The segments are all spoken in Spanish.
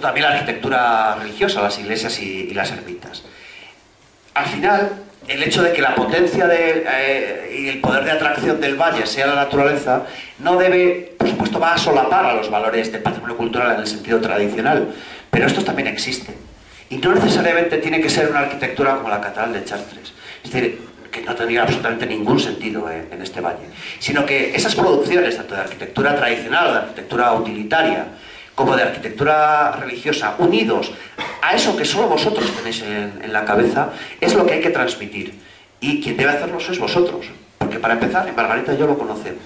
cierto también la arquitectura religiosa, las iglesias y las ermitas. Al final, el hecho de que la potencia y el poder de atracción del valle sea la naturaleza, no debe, por supuesto, va a solapar a los valores del patrimonio cultural en el sentido tradicional, pero estos también existen. Y no necesariamente tiene que ser una arquitectura como la Catedral de Chartres, es decir, que no tendría absolutamente ningún sentido en este valle, sino que esas producciones, tanto de arquitectura tradicional o de arquitectura utilitaria, como de arquitectura religiosa, unidos a eso que solo vosotros tenéis en la cabeza, es lo que hay que transmitir. Y quien debe hacerlo sois vosotros. Porque para empezar, en Margarita y yo lo conocemos.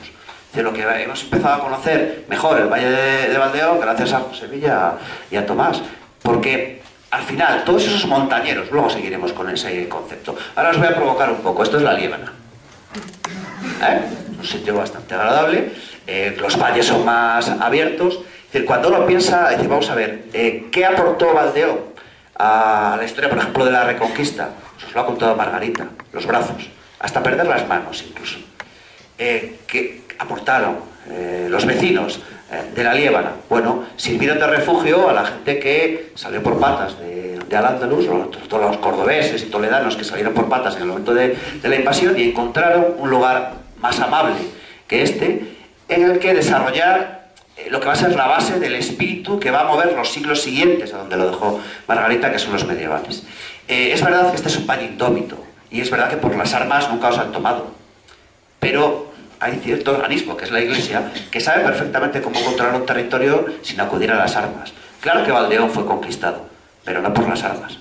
De lo que hemos empezado a conocer mejor el Valle de Valdeón, gracias a José Villa y a Tomás. Porque al final, todos esos montañeros, luego seguiremos con ese concepto. Ahora os voy a provocar un poco. Esto es la Liébana. Un sitio bastante agradable. Los valles son más abiertos. Es decir, cuando uno piensa, dice, vamos a ver, ¿qué aportó Valdeón a la historia, por ejemplo, de la Reconquista? Pues os lo ha contado Margarita, los brazos, hasta perder las manos incluso. ¿Qué aportaron los vecinos de la Liébana? Bueno, sirvieron de refugio a la gente que salió por patas de Al-Ándalus, todos los cordobeses y toledanos que salieron por patas en el momento de la invasión, y encontraron un lugar más amable que este, en el que desarrollar lo que va a ser la base del espíritu que va a mover los siglos siguientes a donde lo dejó Margarita, que son los medievales. Es verdad que este es un valle indómito, y es verdad que por las armas nunca os han tomado, pero hay cierto organismo, que es la Iglesia, que sabe perfectamente cómo controlar un territorio sin acudir a las armas. Claro que Valdeón fue conquistado, pero no por las armas.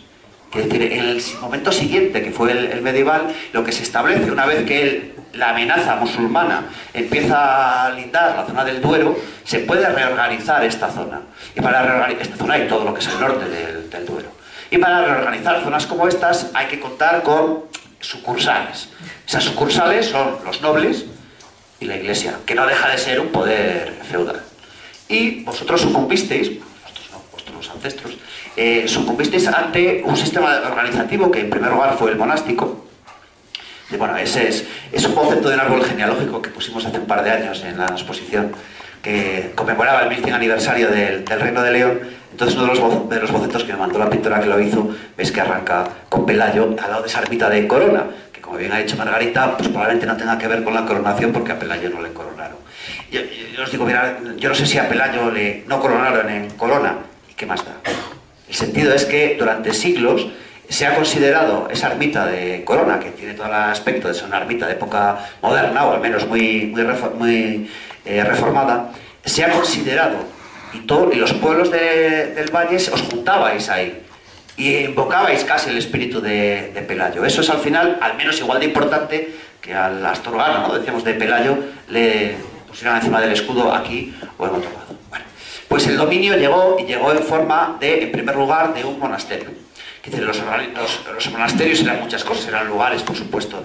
Es decir, en el momento siguiente, que fue el medieval, lo que se establece una vez que la amenaza musulmana empieza a lindar la zona del Duero, se puede reorganizar esta zona. Y para reorganizar esta zona y todo lo que es el norte del Duero. Y para reorganizar zonas como estas hay que contar con sucursales. Esas sucursales son los nobles y la Iglesia, que no deja de ser un poder feudal. Y vosotros sucumbisteis, vosotros no, vuestros ancestros, sucumbisteis ante un sistema organizativo que en primer lugar fue el monástico. Y bueno, ese es un concepto de un árbol genealógico que pusimos hace un par de años en la exposición, que conmemoraba el 1100 aniversario del Reino de León. Entonces uno de los bocetos que me mandó la pintora que lo hizo, ves que arranca con Pelayo al lado de esa ermita de Corona, que como bien ha dicho Margarita, pues probablemente no tenga que ver con la coronación, porque a Pelayo no le coronaron. Yo os digo, mira, yo no sé si a Pelayo no coronaron en Corona, ¿y qué más da? El sentido es que durante siglos se ha considerado esa ermita de Corona, que tiene todo el aspecto de ser una ermita de época moderna, o al menos muy reformada, se ha considerado, y los pueblos del valle os juntabais ahí, y invocabais casi el espíritu de Pelayo. Eso es al final, al menos igual de importante que al astorgano, ¿no? Decíamos, de Pelayo, le pusieron encima del escudo aquí o en otro lado. Bueno, pues el dominio llegó en forma de, en primer lugar, de un monasterio. Es decir, los monasterios eran muchas cosas, eran lugares, por supuesto,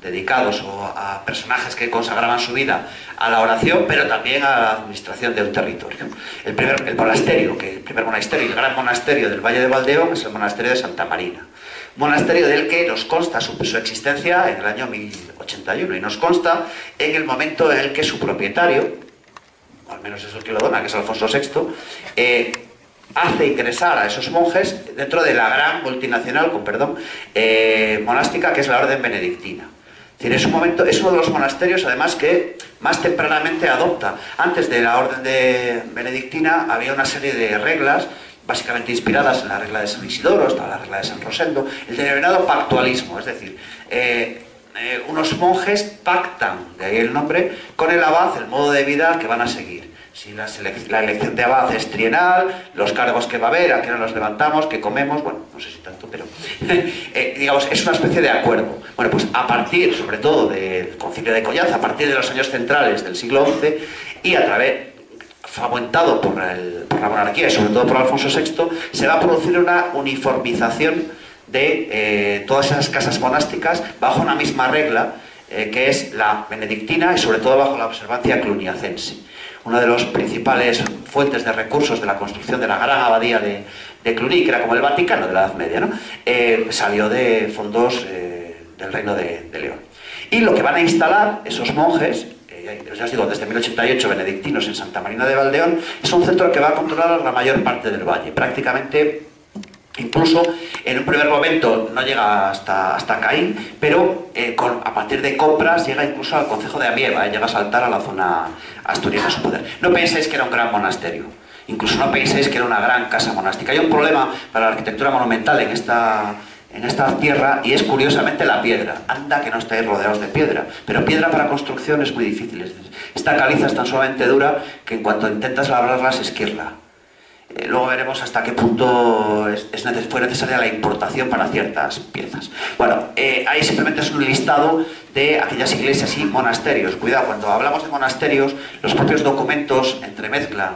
dedicados a personajes que consagraban su vida a la oración, pero también a la administración de un territorio. El primer monasterio y el gran monasterio del Valle de Valdeón es el monasterio de Santa Marina. Monasterio del que nos consta su existencia en el año 1081, y nos consta en el momento en el que su propietario, o al menos es el que lo dona, que es Alfonso VI, hace ingresar a esos monjes dentro de la gran multinacional, monástica, que es la Orden Benedictina. Es decir, es uno de los monasterios, además, que más tempranamente adopta. Antes de la Orden Benedictina había una serie de reglas, básicamente inspiradas en la regla de San Isidoro, hasta la regla de San Rosendo, el denominado pactualismo, es decir, unos monjes pactan, de ahí el nombre, con el abad el modo de vida que van a seguir. Si la elección de abad es trienal, los cargos que va a haber, a qué hora nos levantamos, qué comemos, bueno, no sé si tanto, pero digamos, es una especie de acuerdo. Bueno, pues a partir, sobre todo, del Concilio de Collaz, a partir de los años centrales del siglo XI, y a través, fomentado por la monarquía y sobre todo por Alfonso VI, se va a producir una uniformización de todas esas casas monásticas bajo una misma regla, que es la benedictina, y sobre todo bajo la observancia cluniacense. Una de las principales fuentes de recursos de la construcción de la gran abadía de Cluny, que era como el Vaticano de la Edad Media, ¿no? Salió de fondos del Reino de León. Y lo que van a instalar esos monjes ya os digo, desde 1088 benedictinos en Santa Marina de Valdeón, es un centro que va a controlar la mayor parte del valle, prácticamente. Incluso en un primer momento no llega hasta Caín, pero a partir de compras llega incluso al concejo de Amieva, llega a saltar a la zona asturiana su poder. No penséis que era un gran monasterio, incluso no penséis que era una gran casa monástica. Hay un problema para la arquitectura monumental en esta tierra, y es curiosamente la piedra. Anda que no estáis rodeados de piedra, pero piedra para construcción es muy difícil. Esta caliza es tan sumamente dura que en cuanto intentas labrarla se esquirla. Luego veremos hasta qué punto fue necesaria la importación para ciertas piezas. Bueno, ahí simplemente es un listado de aquellas iglesias y monasterios. Cuidado, cuando hablamos de monasterios, los propios documentos entremezclan.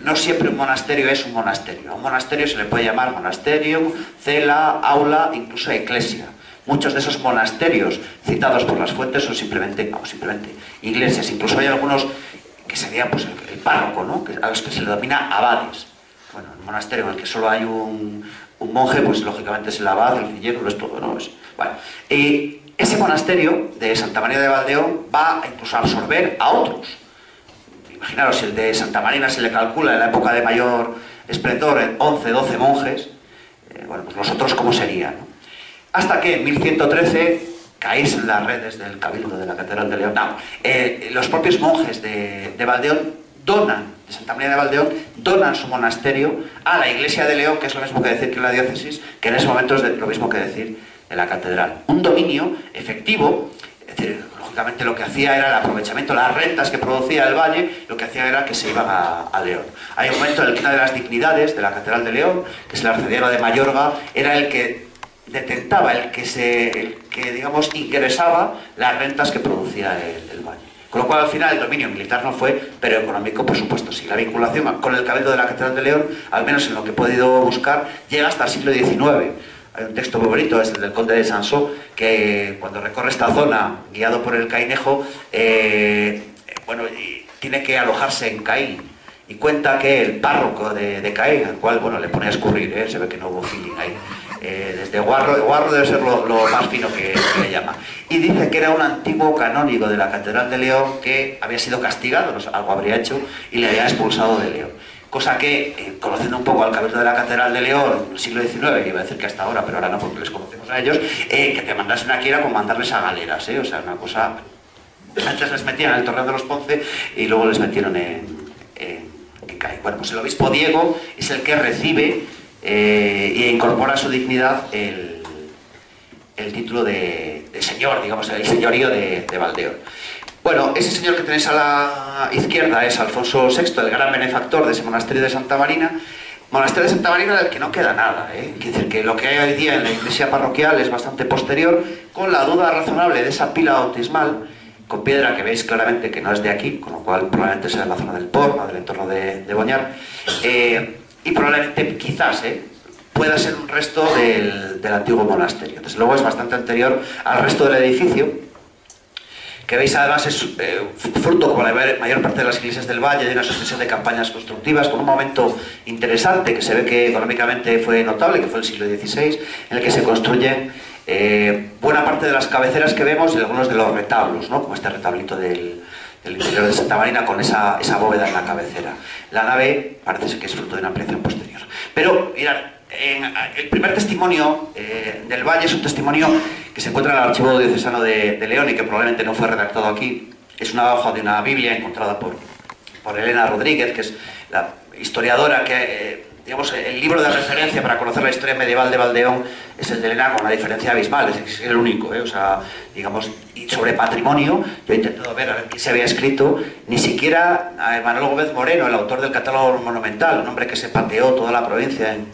No siempre un monasterio es un monasterio. A un monasterio se le puede llamar monasterio, cela, aula, incluso iglesia. Muchos de esos monasterios citados por las fuentes son simplemente iglesias. Incluso hay algunos que serían pues, el párroco, ¿no? A los que se le denomina abades. Bueno, el monasterio en el que solo hay un monje, pues lógicamente es el abad, el cillero, es todo, ¿no? Bueno, ese monasterio de Santa Marina de Valdeón va incluso a absorber a otros. Imaginaros, si el de Santa Marina se le calcula en la época de mayor esplendor en 11, 12 monjes, bueno, pues los otros ¿cómo serían, no? Hasta que en 1113 caéis en las redes del Cabildo de la Catedral de León. No, los propios monjes de Valdeón de Santa María de Valdeón, donan su monasterio a la Iglesia de León, que es lo mismo que decir que la diócesis, que en ese momento es lo mismo que decir de la catedral. Un dominio efectivo, es decir, lógicamente lo que hacía era el aprovechamiento, las rentas que producía el valle, lo que hacía era que se iban a León. Hay un momento en el que una de las dignidades de la Catedral de León, que es el arcediano de Mayorga, era el que detentaba, el que digamos, ingresaba las rentas que producía el valle. Con lo cual, al final, el dominio militar no fue, pero económico, por supuesto, sí. La vinculación con el Cabildo de la Catedral de León, al menos en lo que he podido buscar, llega hasta el siglo XIX. Hay un texto muy bonito, es el del conde de Sansó, que cuando recorre esta zona, guiado por el Cainejo, bueno, tiene que alojarse en Caín. Y cuenta que el párroco de Caín, al cual, bueno, le pone a escurrir, se ve que no hubo feeling ahí. Desde Guarro debe ser lo más fino que le llama. Y dice que era un antiguo canónigo de la Catedral de León que había sido castigado, no sé, algo habría hecho, y le había expulsado de León. Cosa que, conociendo un poco al Cabildo de la Catedral de León en el siglo XIX, que iba a decir que hasta ahora, pero ahora no porque les conocemos a ellos, que te mandasen aquí era con mandarles a galeras, o sea, una cosa... Antes les metían en el Torreón de los Ponce y luego les metieron en Caín. Bueno, pues el obispo Diego es el que recibe y incorpora a su dignidad el título de señor, digamos, el señorío de Valdeón. Bueno, ese señor que tenéis a la izquierda es Alfonso VI, el gran benefactor de ese monasterio de Santa Marina. Monasterio de Santa Marina del que no queda nada, Quiere decir que lo que hay hoy día en la iglesia parroquial es bastante posterior, con la duda razonable de esa pila bautismal con piedra que veis claramente que no es de aquí, con lo cual probablemente sea en la zona del Porma, del entorno de Boñar, y probablemente, quizás, pueda ser un resto del antiguo monasterio. Desde luego es bastante anterior al resto del edificio, que veis además es fruto, como la mayor parte de las iglesias del valle, de una sucesión de campañas constructivas, con un momento interesante que se ve que económicamente fue notable, que fue el siglo XVI, en el que se construyen buena parte de las cabeceras que vemos y algunos de los retablos, ¿no? Como este retablito del interior de Santa Marina con esa bóveda en la cabecera. La nave parece ser que es fruto de una ampliación posterior. Pero, mirad, el primer testimonio del valle es un testimonio que se encuentra en el archivo diocesano de León y que probablemente no fue redactado aquí. Es una hoja de una Biblia encontrada por Elena Rodríguez, que es la historiadora que... digamos, el libro de referencia para conocer la historia medieval de Valdeón es el de Elena, con una diferencia abismal, es decir, es el único, o sea, digamos, y sobre patrimonio, yo he intentado ver a ver quién se había escrito, ni siquiera a Manuel Gómez Moreno, el autor del catálogo monumental, un hombre que se pateó toda la provincia en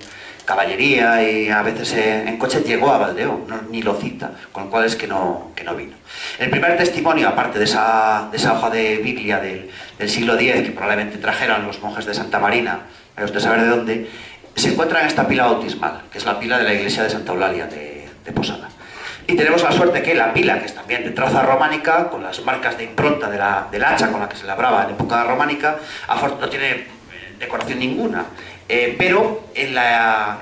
caballería y a veces en coche, llegó a Valdeón, ni lo cita, con lo cual es que no vino. El primer testimonio, aparte de esa hoja de Biblia del siglo X, que probablemente trajeran los monjes de Santa Marina, a usted saber de dónde, se encuentra en esta pila bautismal, que es la pila de la iglesia de Santa Eulalia de Posada. Y tenemos la suerte que la pila, que es también de traza románica, con las marcas de impronta del hacha con la que se labraba en época románica, no tiene decoración ninguna, pero en la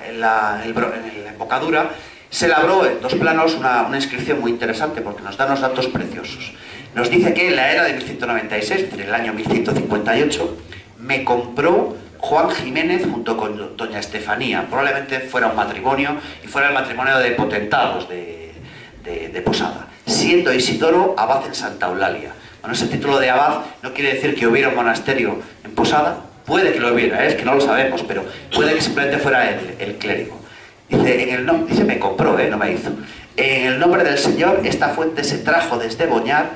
embocadura se labró en dos planos una inscripción muy interesante porque nos da unos datos preciosos. nos dice que en la era de 1196, en el año 1158, me compró Juan Jiménez junto con doña Estefanía. Probablemente fuera un matrimonio, y fuera el matrimonio de potentados de Posada, siendo Isidoro abad en Santa Eulalia. Bueno, ese título de abad no quiere decir que hubiera un monasterio en Posada, puede que lo hubiera, es que no lo sabemos, pero puede que simplemente fuera el clérigo. Dice, me compró, no me hizo. En el nombre del Señor, esta fuente se trajo desde Boñar